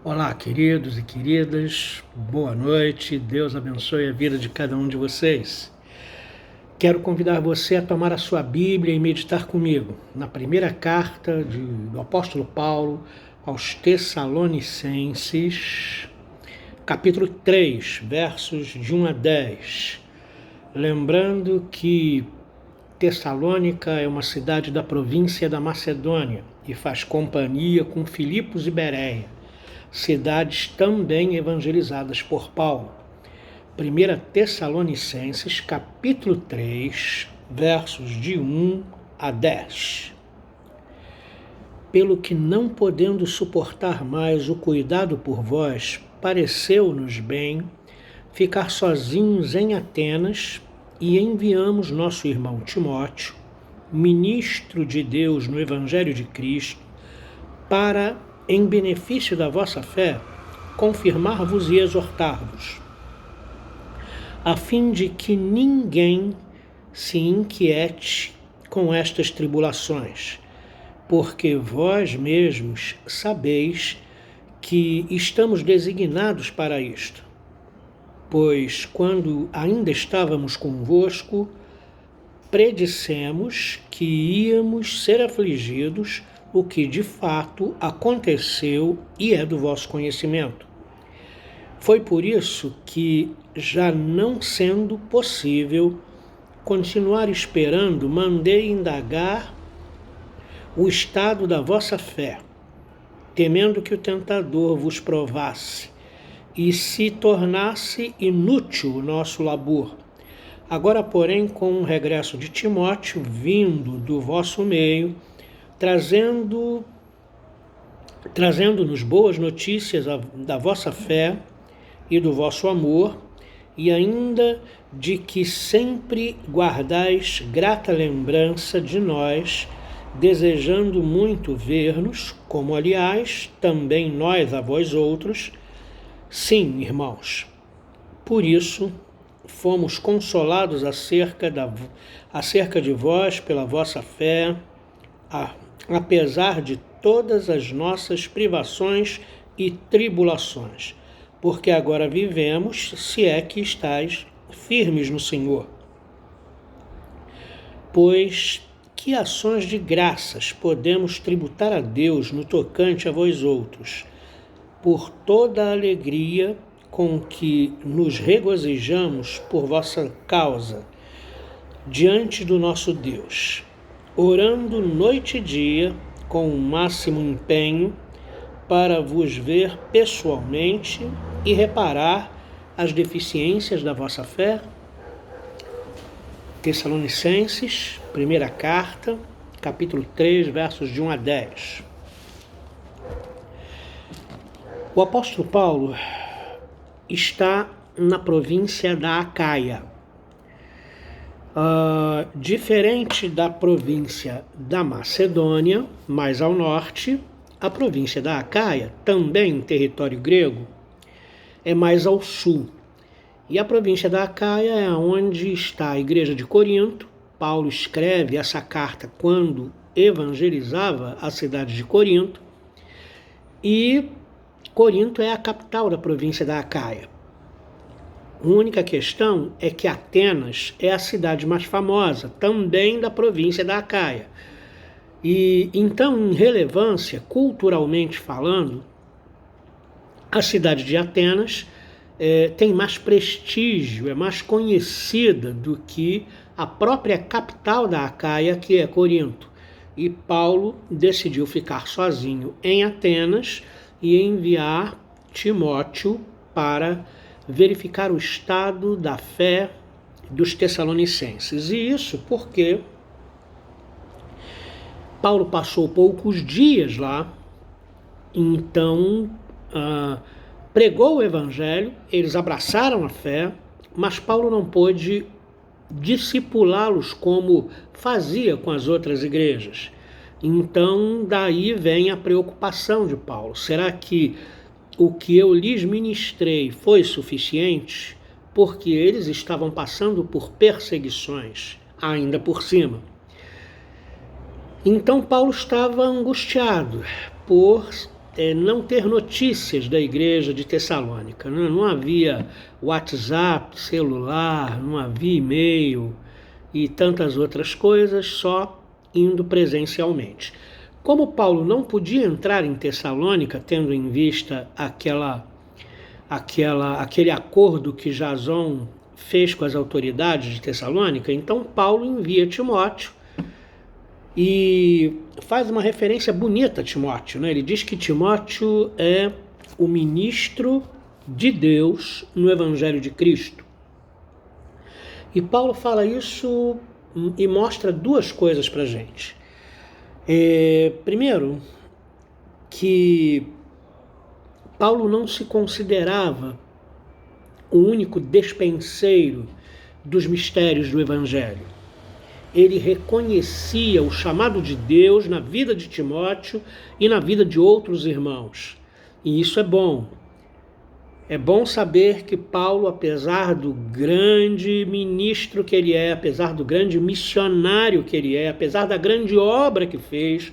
Olá, queridos e queridas, boa noite, Deus abençoe a vida de cada um de vocês. Quero convidar você a tomar a sua Bíblia e meditar comigo na primeira carta do apóstolo Paulo aos Tessalonicenses, capítulo 3, versos de 1 a 10. Lembrando que Tessalônica é uma cidade da província da Macedônia e faz companhia com Filipos e Bereia, cidades também evangelizadas por Paulo. 1 Tessalonicenses, capítulo 3, versos de 1 a 10. Pelo que, não podendo suportar mais o cuidado por vós, pareceu-nos bem ficar sozinhos em Atenas e enviamos nosso irmão Timóteo, ministro de Deus no Evangelho de Cristo, para, em benefício da vossa fé, confirmar-vos e exortar-vos, a fim de que ninguém se inquiete com estas tribulações, porque vós mesmos sabeis que estamos designados para isto. Pois, quando ainda estávamos convosco, predissemos que íamos ser afligidos, o que de fato aconteceu e é do vosso conhecimento. Foi por isso que, já não sendo possível continuar esperando, mandei indagar o estado da vossa fé, temendo que o tentador vos provasse e se tornasse inútil o nosso labor. Agora, porém, com o regresso de Timóteo, vindo do vosso meio, trazendo-nos boas notícias da vossa fé e do vosso amor, e ainda de que sempre guardais grata lembrança de nós, desejando muito ver-nos, como aliás também nós a vós outros. Sim, irmãos, por isso fomos consolados acerca de vós pela vossa fé, apesar de todas as nossas privações e tribulações, porque agora vivemos, se é que estáis firmes no Senhor. Pois que ações de graças podemos tributar a Deus no tocante a vós outros, por toda a alegria com que nos regozijamos por vossa causa diante do nosso Deus, orando noite e dia com o máximo empenho para vos ver pessoalmente e reparar as deficiências da vossa fé? Tessalonicenses, primeira carta, capítulo 3, versos de 1 a 10. O apóstolo Paulo está na província da Acaia. Diferente da província da Macedônia, mais ao norte, a província da Acaia, também em território grego, é mais ao sul. E a província da Acaia é onde está a igreja de Corinto. Paulo escreve essa carta quando evangelizava a cidade de Corinto. E Corinto é a capital da província da Acaia. A única questão é que Atenas é a cidade mais famosa, também da província da Acaia. E então, em relevância, culturalmente falando, a cidade de Atenas tem mais prestígio, é mais conhecida do que a própria capital da Acaia, que é Corinto. E Paulo decidiu ficar sozinho em Atenas e enviar Timóteo para verificar o estado da fé dos tessalonicenses. E isso porque Paulo passou poucos dias lá, então pregou o evangelho, eles abraçaram a fé, mas Paulo não pôde discipulá-los como fazia com as outras igrejas. Então, daí vem a preocupação de Paulo. Será que o que eu lhes ministrei foi suficiente? Porque eles estavam passando por perseguições, ainda por cima. Então, Paulo estava angustiado por não ter notícias da igreja de Tessalônica. Né? Não havia WhatsApp, celular, não havia e-mail e tantas outras coisas, só indo presencialmente. Como Paulo não podia entrar em Tessalônica, tendo em vista aquele acordo que Jason fez com as autoridades de Tessalônica, então Paulo envia Timóteo e faz uma referência bonita a Timóteo, né? Ele diz que Timóteo é o ministro de Deus no Evangelho de Cristo. E Paulo fala isso e mostra duas coisas para a gente. Primeiro, que Paulo não se considerava o único despenseiro dos mistérios do Evangelho. Ele reconhecia o chamado de Deus na vida de Timóteo e na vida de outros irmãos. E isso é bom. É bom saber que Paulo, apesar do grande ministro que ele é, apesar do grande missionário que ele é, apesar da grande obra que fez,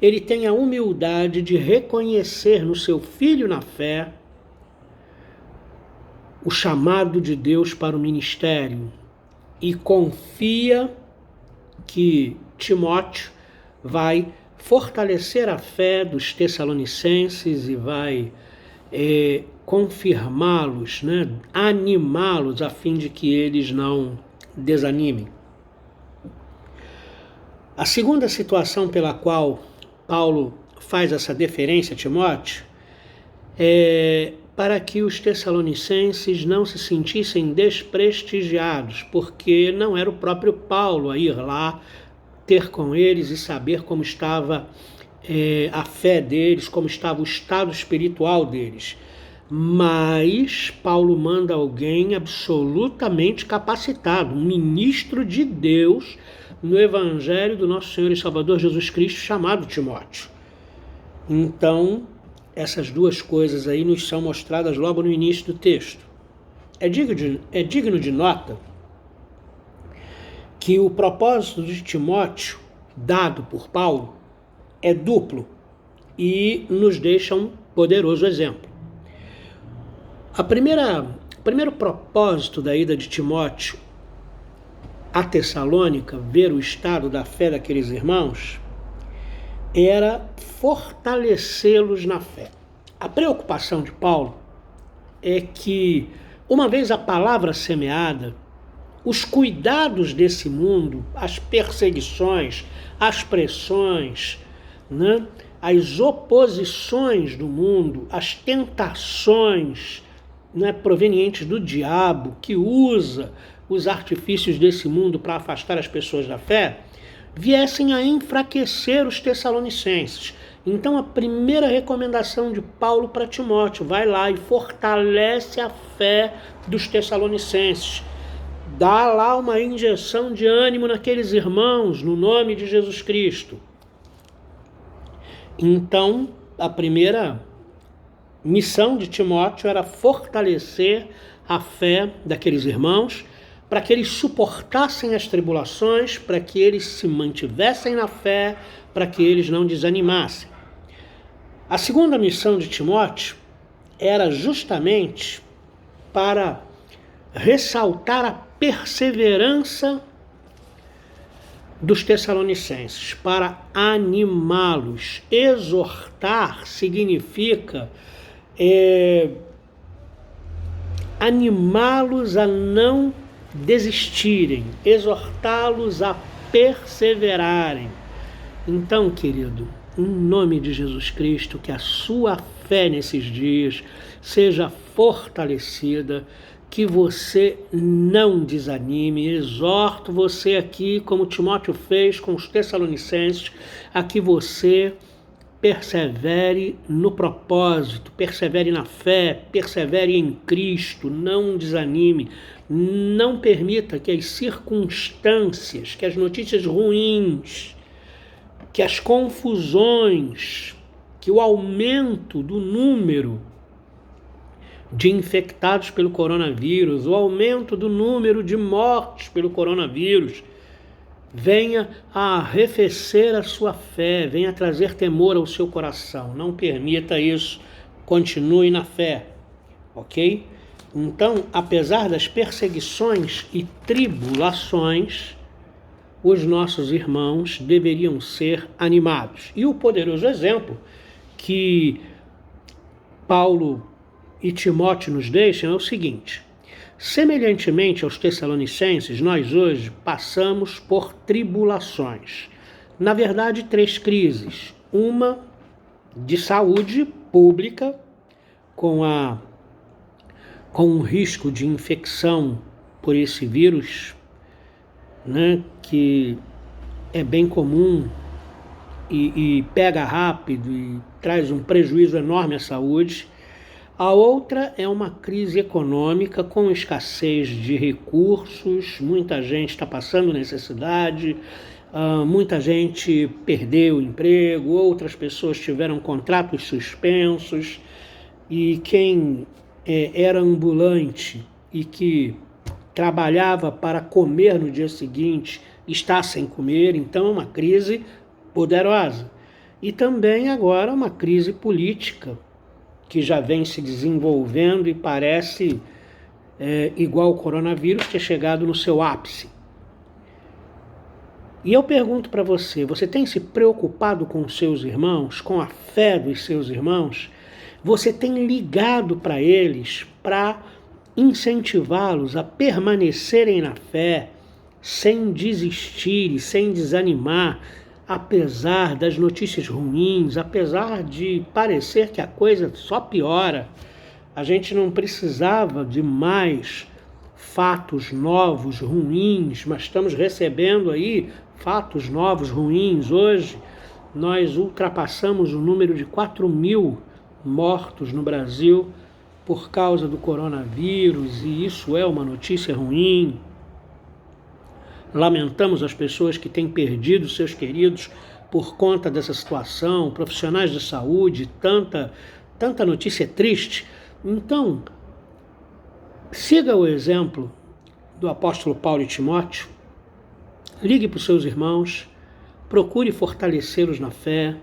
ele tem a humildade de reconhecer no seu filho na fé o chamado de Deus para o ministério e confia que Timóteo vai fortalecer a fé dos tessalonicenses e vai confirmá-los, né, animá-los a fim de que eles não desanimem. A segunda situação pela qual Paulo faz essa deferência a Timóteo é para que os tessalonicenses não se sentissem desprestigiados, porque não era o próprio Paulo a ir lá ter com eles e saber como estava a fé deles, como estava o estado espiritual deles. Mas Paulo manda alguém absolutamente capacitado, um ministro de Deus no Evangelho do nosso Senhor e Salvador Jesus Cristo, chamado Timóteo. Então, essas duas coisas aí nos são mostradas logo no início do texto. É digno de nota que o propósito de Timóteo, dado por Paulo, é duplo e nos deixa um poderoso exemplo. O primeiro propósito da ida de Timóteo a Tessalônica, ver o estado da fé daqueles irmãos, era fortalecê-los na fé. A preocupação de Paulo é que, uma vez a palavra semeada, os cuidados desse mundo, as perseguições, as pressões, né, as oposições do mundo, as tentações, né, provenientes do diabo, que usa os artifícios desse mundo para afastar as pessoas da fé, viessem a enfraquecer os tessalonicenses. Então a primeira recomendação de Paulo para Timóteo, vai lá e fortalece a fé dos tessalonicenses. Dá lá uma injeção de ânimo naqueles irmãos, no nome de Jesus Cristo. Então, a primeira missão de Timóteo era fortalecer a fé daqueles irmãos, para que eles suportassem as tribulações, para que eles se mantivessem na fé, para que eles não desanimassem. A segunda missão de Timóteo era justamente para ressaltar a perseverança dos tessalonicenses, para animá-los. Exortar significa animá-los a não desistirem, exortá-los a perseverarem. Então, querido, em nome de Jesus Cristo, que a sua fé nesses dias seja fortalecida, que você não desanime. Exorto você aqui, como Timóteo fez com os tessalonicenses, a que você persevere no propósito, persevere na fé, persevere em Cristo, não desanime, não permita que as circunstâncias, que as notícias ruins, que as confusões, que o aumento do número de infectados pelo coronavírus, o aumento do número de mortes pelo coronavírus, venha a arrefecer a sua fé, venha trazer temor ao seu coração. Não permita isso, continue na fé, ok? Então, apesar das perseguições e tribulações, os nossos irmãos deveriam ser animados. E o poderoso exemplo que Paulo e Timóteo nos deixam é o seguinte: semelhantemente aos Tessalonicenses, nós hoje passamos por tribulações. Na verdade, 3 crises. Uma de saúde pública, com o risco de infecção por esse vírus, né, que é bem comum e pega rápido e traz um prejuízo enorme à saúde. A outra é uma crise econômica com escassez de recursos, muita gente está passando necessidade, muita gente perdeu o emprego, outras pessoas tiveram contratos suspensos, e quem era ambulante e que trabalhava para comer no dia seguinte está sem comer. Então é uma crise poderosa. E também agora uma crise política que já vem se desenvolvendo e parece igual ao coronavírus, ter chegado no seu ápice. E eu pergunto para você, você tem se preocupado com os seus irmãos, com a fé dos seus irmãos? Você tem ligado para eles para incentivá-los a permanecerem na fé, sem desistir e sem desanimar, apesar das notícias ruins, apesar de parecer que a coisa só piora? A gente não precisava de mais fatos novos, ruins, mas estamos recebendo aí fatos novos, ruins. Hoje nós ultrapassamos o número de 4.000 mortos no Brasil por causa do coronavírus, e isso é uma notícia ruim. Lamentamos as pessoas que têm perdido seus queridos por conta dessa situação, profissionais de saúde, tanta notícia triste. Então, siga o exemplo do apóstolo Paulo e Timóteo, ligue para os seus irmãos, procure fortalecê-los na fé.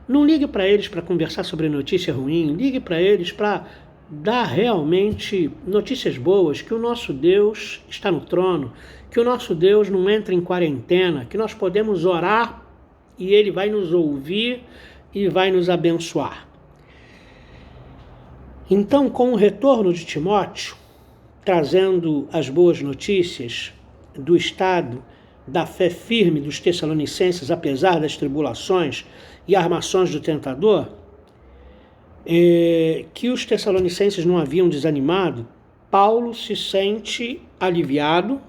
Não ligue para eles para conversar sobre notícia ruim, ligue para eles para dar realmente notícias boas, que o nosso Deus está no trono, que o nosso Deus não entra em quarentena, que nós podemos orar e Ele vai nos ouvir e vai nos abençoar. Então, com o retorno de Timóteo, trazendo as boas notícias do estado da fé firme dos Tessalonicenses, apesar das tribulações e armações do tentador, que os Tessalonicenses não haviam desanimado, Paulo se sente aliviado,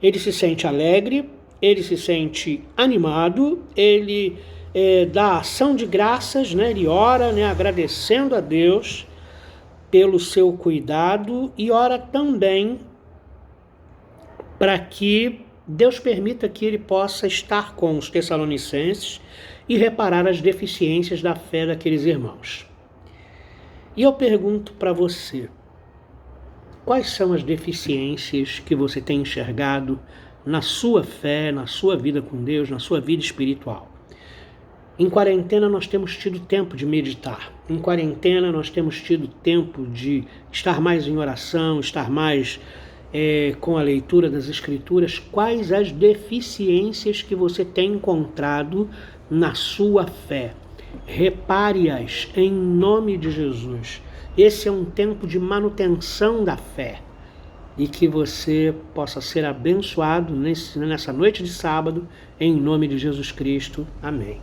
ele se sente alegre, ele se sente animado, ele dá ação de graças, né? Ele ora, né, agradecendo a Deus pelo seu cuidado, e ora também para que Deus permita que ele possa estar com os Tessalonicenses e reparar as deficiências da fé daqueles irmãos. E eu pergunto para você, quais são as deficiências que você tem enxergado na sua fé, na sua vida com Deus, na sua vida espiritual? Em quarentena nós temos tido tempo de meditar. Em quarentena nós temos tido tempo de estar mais em oração, estar mais com a leitura das Escrituras. Quais as deficiências que você tem encontrado na sua fé? Repare-as em nome de Jesus. Esse é um tempo de manutenção da fé, e que você possa ser abençoado nessa noite de sábado, em nome de Jesus Cristo. Amém.